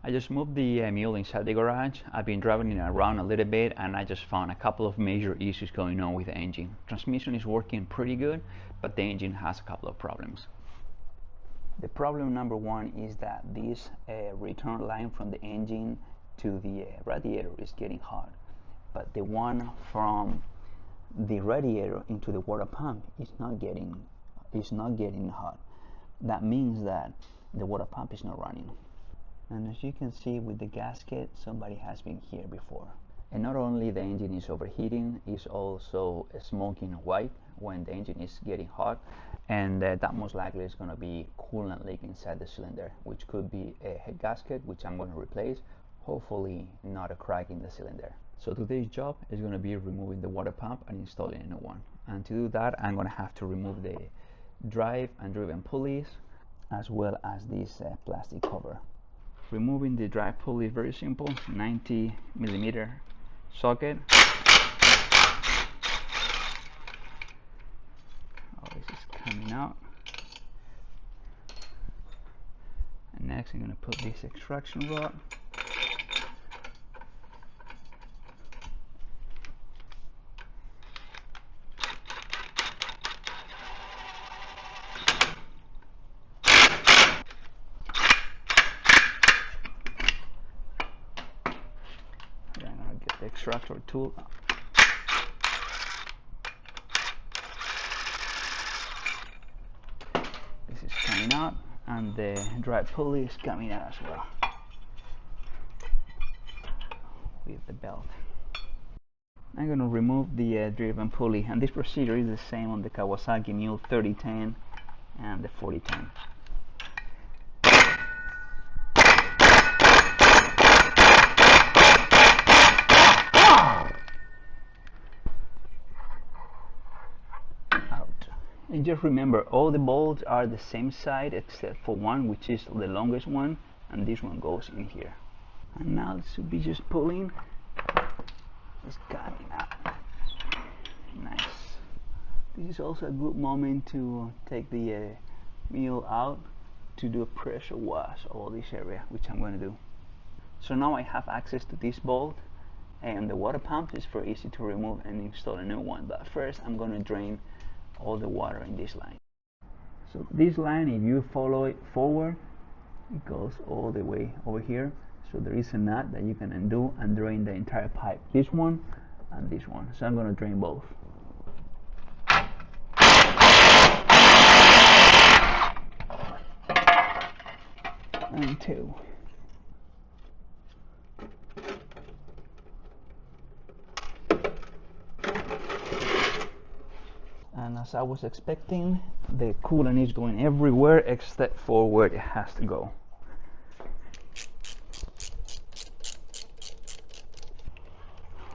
I just moved the mule inside the garage. I've been driving it around a little bit and I just found a couple of major issues going on with the engine. Transmission is working pretty good, but the engine has a couple of problems. The problem number one is that this return line from the engine to the radiator is getting hot, but the one from the radiator into the water pump is not getting hot. That means that the water pump is not running. And as you can see with the gasket, somebody has been here before. And not only the engine is overheating, it's also smoking white when the engine is getting hot, and that most likely is going to be coolant leak inside the cylinder, which could be a head gasket, which I'm going to replace, hopefully not a crack in the cylinder. So today's job is going to be removing the water pump and installing a new one. And to do that, I'm going to have to remove the drive and driven pulleys, as well as this plastic cover. Removing the drive pulley is very simple. 90mm socket. Oh, this is coming out. And next I'm going to put this extraction rod. The extractor tool. This is coming out, and the drive pulley is coming out as well with the belt. I'm going to remove the driven pulley, and this procedure is the same on the Kawasaki Mule 3010 and the 4010. And just remember, all the bolts are the same side except for one, which is the longest one, and this one goes in here. And now this should be just pulling. It's coming out. Nice. This is also a good moment to take the mule out to do a pressure wash all this area, which I'm going to do. So now I have access to this bolt, and the water pump is very easy to remove and install a new one. But first I'm going to drain all the water in this line. So this line, if you follow it forward, it goes all the way over here. So there is a nut that you can undo and drain the entire pipe, this one and this one. So I'm going to drain both. And two. And as I was expecting, the coolant is going everywhere except for where it has to go.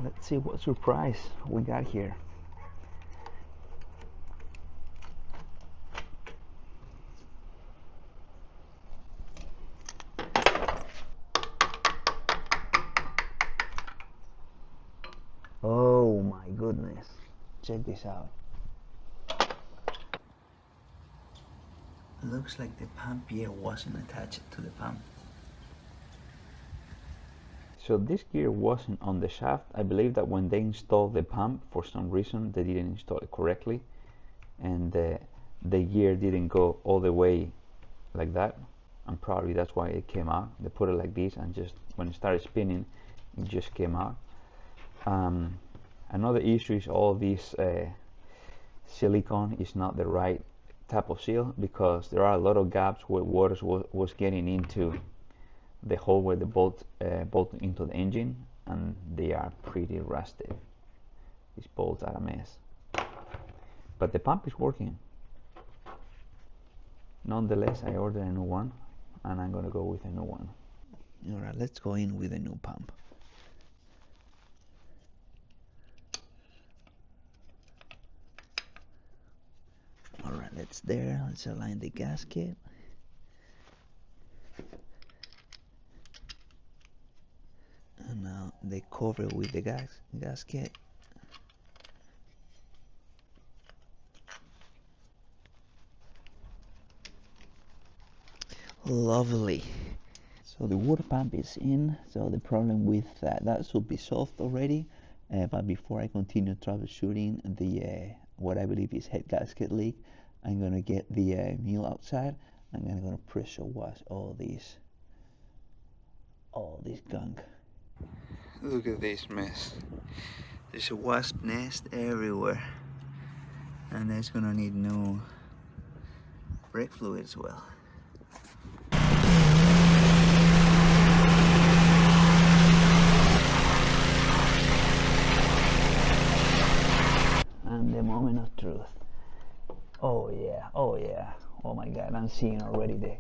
Let's see what surprise we got here. Oh my goodness, check this out. Looks like the pump gear wasn't attached to the pump. So this gear wasn't on the shaft. I believe that when they installed the pump, for some reason they didn't install it correctly, and the gear didn't go all the way like that, and probably that's why it came out. They put it like this, and just when it started spinning, it just came out. Another issue is all this silicone is not the right type of seal, because there are a lot of gaps where water was getting into the hole where the bolt into the engine, and they are pretty rusted. These bolts are a mess, but the pump is working. Nonetheless, I ordered a new one, and I'm gonna go with a new one. Alright, let's go in with a new pump. Alright, let's align the gasket. And now they cover with the gasket. Lovely. So the water pump is in, so the problem with that should be solved already. But before I continue troubleshooting the what I believe is head gasket leak, I'm gonna get the mule outside. I'm gonna pressure wash all this gunk. Look at this mess. There's a wasp nest everywhere, and that's gonna need new brake fluid as well. And the moment of truth. Oh yeah, oh yeah. Oh my god, I'm seeing already the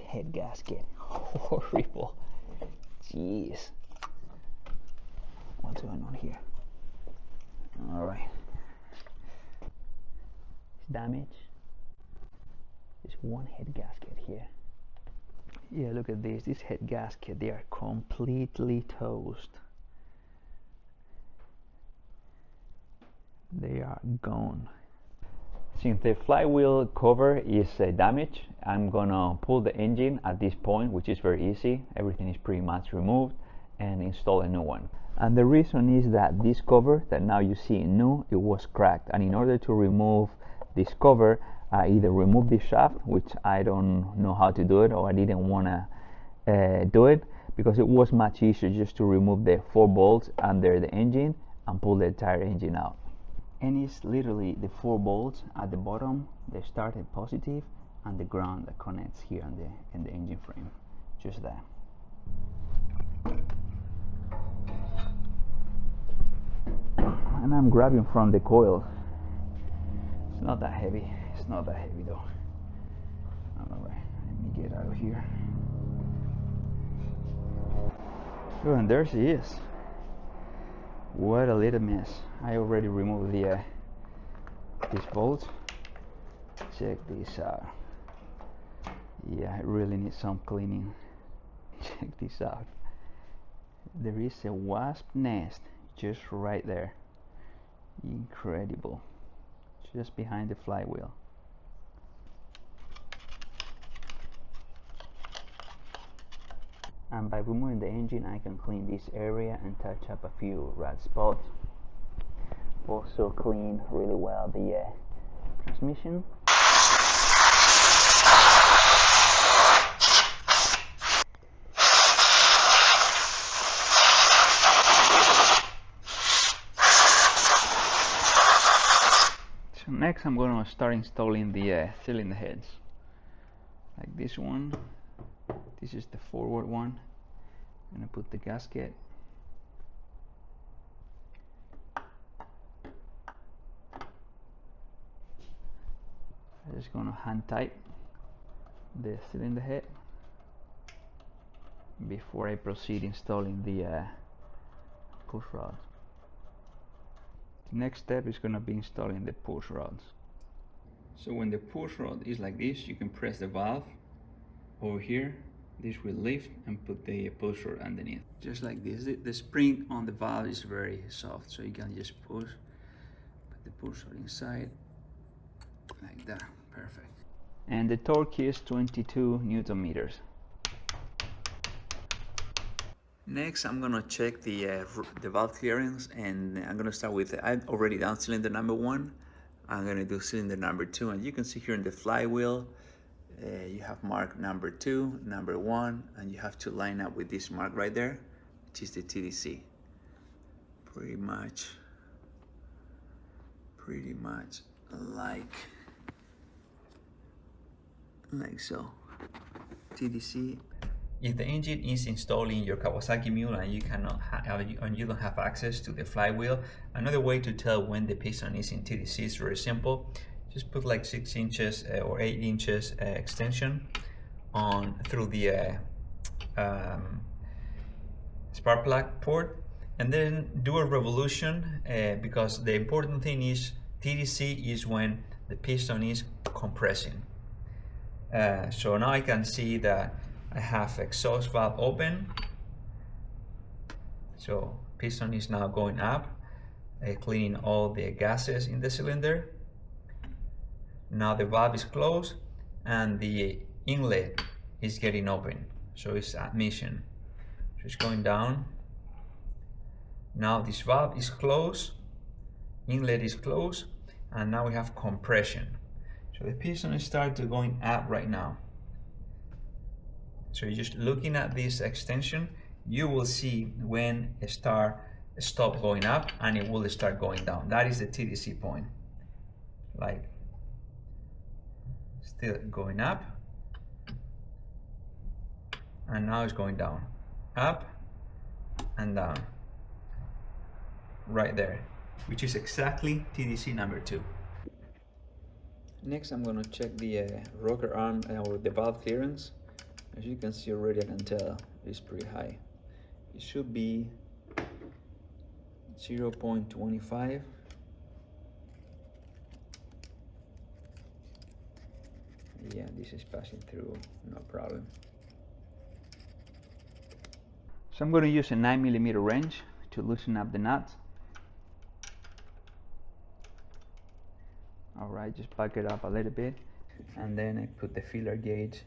head gasket. Horrible. Jeez. What's going on here? Alright. It's damaged. There's one head gasket here. Yeah, look at this. This head gasket, they are completely toast. They are gone. Since the flywheel cover is damaged, I'm gonna pull the engine at this point, which is very easy. Everything is pretty much removed, and install a new one. And the reason is that this cover that now you see new, it was cracked, and in order to remove this cover, I either remove the shaft, which I don't know how to do it, or I didn't want to do it, because it was much easier just to remove the 4 bolts under the engine and pull the entire engine out. And it's literally the 4 bolts at the bottom, they started positive, and the ground that connects here in the engine frame, just that. And I'm grabbing from the coil. It's not that heavy. It's not that heavy though. Alright, let me get out of here. Oh, and there she is. What a little mess. I already removed the these bolts. Check this out. Yeah, it really needs some cleaning. Check this out. There is a wasp nest just right there. Incredible. Just behind the flywheel. And by removing the engine, I can clean this area and touch up a few rat spots. Also clean really well the transmission. So next I'm going to start installing the cylinder heads. Like this one. This is the forward one. I'm going to put the gasket. I'm just going to hand tight the cylinder head before I proceed installing the push rods. The next step is going to be installing the push rods. So when the push rod is like this, you can press the valve over here. This will lift and put the push rod underneath. Just like this. The spring on the valve is very soft, so you can just push, put the push rod inside, like that. Perfect. And the torque is 22 Newton meters. Next, I'm gonna check the valve clearance, and I'm gonna start with, I've already done cylinder number 1. I'm gonna do cylinder number 2, and you can see here in the flywheel, you have mark number 2, number 1, and you have to line up with this mark right there, which is the TDC. Pretty much like so. TDC. If the engine is installed in your Kawasaki Mule and you you don't have access to the flywheel, another way to tell when the piston is in TDC is very simple. Just put like 6 inches or 8 inches extension on through the spark plug port, and then do a revolution, because the important thing is TDC is when the piston is compressing. So now I can see that I have exhaust valve open, so piston is now going up, cleaning all the gases in the cylinder. Now the valve is closed and the inlet is getting open. so it's admission. So it's going down. Now this valve is closed, inlet is closed, and now we have compression. So the piston starts going up right now. So you're just looking at this extension, you will see when it stop going up and it will start going down. That is the TDC point. Like, still going up, and now it's going down, up and down, right there, which is exactly TDC number 2. Next I'm going to check the rocker arm or the valve clearance. As you can see already, I can tell it's pretty high. It should be 0.25. Yeah, this is passing through, no problem. So I'm going to use a 9mm wrench to loosen up the nuts. Alright, just back it up a little bit. And then I put the filler gauge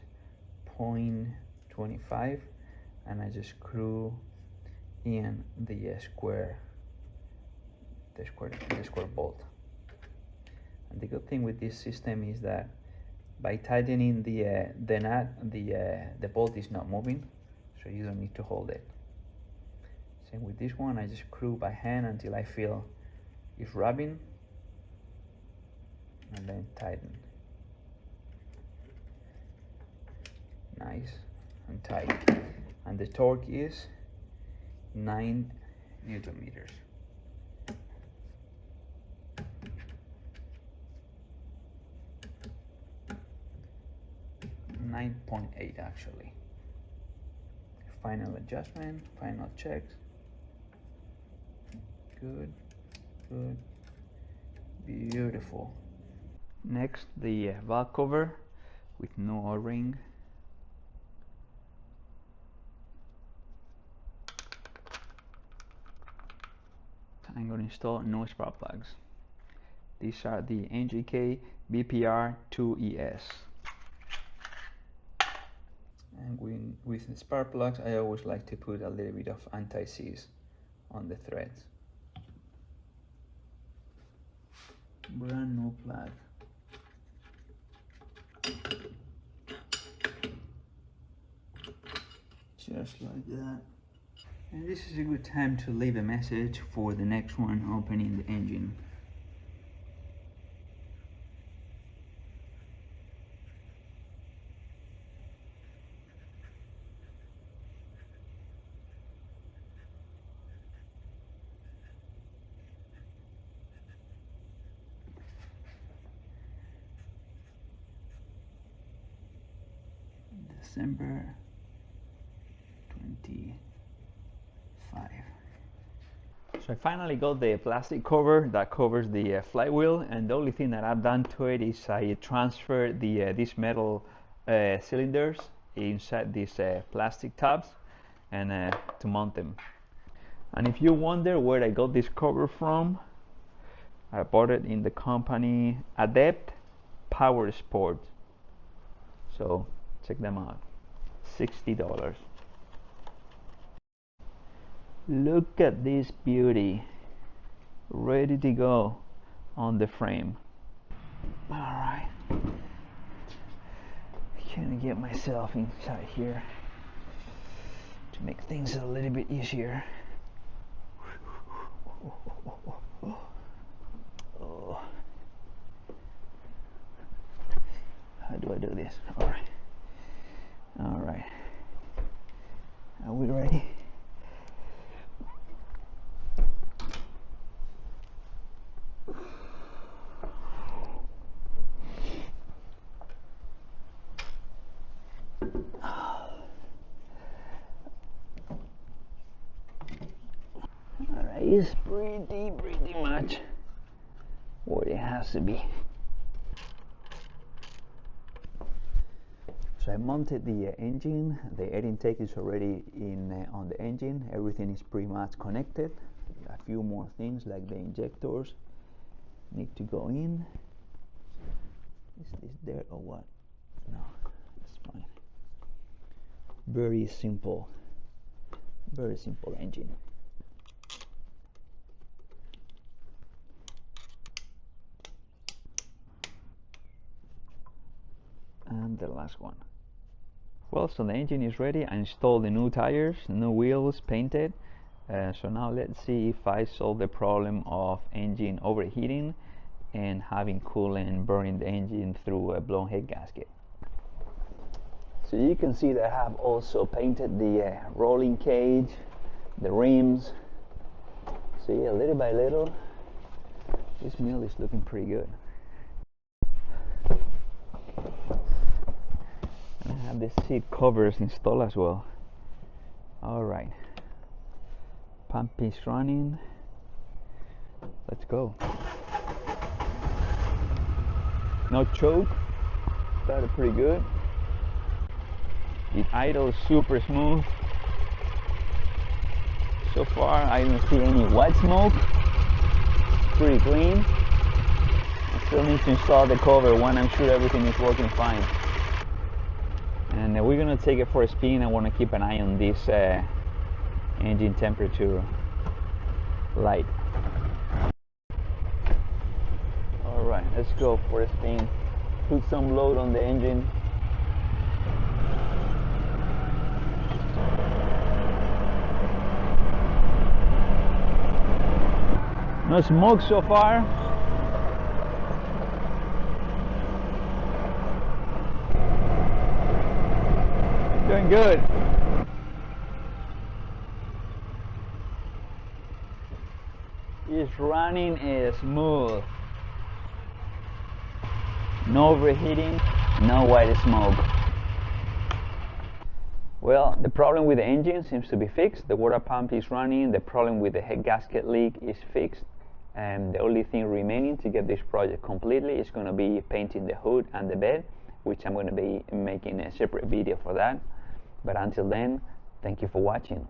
0.25 and I just screw in the square bolt. And the good thing with this system is that by tightening the nut, the bolt is not moving, so you don't need to hold it. Same with this one, I just screw by hand until I feel it's rubbing, and then tighten. Nice and tight. And the torque is 9 Newton meters. 9.8 actually. Final adjustment, final checks. Good, good, beautiful. Next, the valve cover with no O-ring. I'm going to install no spark plugs. These are the NGK BPR 2ES. And with the spark plugs, I always like to put a little bit of anti-seize on the threads. Brand new plug. Just like that. And this is a good time to leave a message for the next one opening the engine. December 25. So I finally got the plastic cover that covers the flywheel, and the only thing that I've done to it is I transferred these metal cylinders inside these plastic tabs and to mount them. And if you wonder where I got this cover from, I bought it in the company Adept Power Sport. So check them out. $60. Look at this beauty, ready to go on the frame. All right, gonna get myself inside here to make things a little bit easier. Oh. How do I do this? All right. All right. Are we ready? Alright, it's pretty much where it has to be. So I mounted the engine. The air intake is already in on the engine. Everything is pretty much connected. A few more things like the injectors need to go in. Is this there or what? No, that's fine. Very simple engine. And the last one. Well, so the engine is ready. I installed the new tires, new wheels, painted. So now let's see if I solve the problem of engine overheating and having coolant burning the engine through a blown head gasket. So you can see that I have also painted the rolling cage, the rims. So yeah, little by little, this Mule is looking pretty good. And I have the seat covers installed as well. Alright, pump is running. Let's go. No choke, started pretty good. It idles super smooth. So far I don't see any white smoke. Pretty clean. I still need to install the cover when I'm sure everything is working fine. And we're gonna take it for a spin. I want to keep an eye on this engine temperature light. Alright, let's go for a spin. Put some load on the engine. No smoke so far. Doing good. It's running smooth. No overheating, no white smoke. Well, the problem with the engine seems to be fixed. The water pump is running. The problem with the head gasket leak is fixed. And the only thing remaining to get this project completely is going to be painting the hood and the bed, which I'm going to be making a separate video for that. But until then, thank you for watching.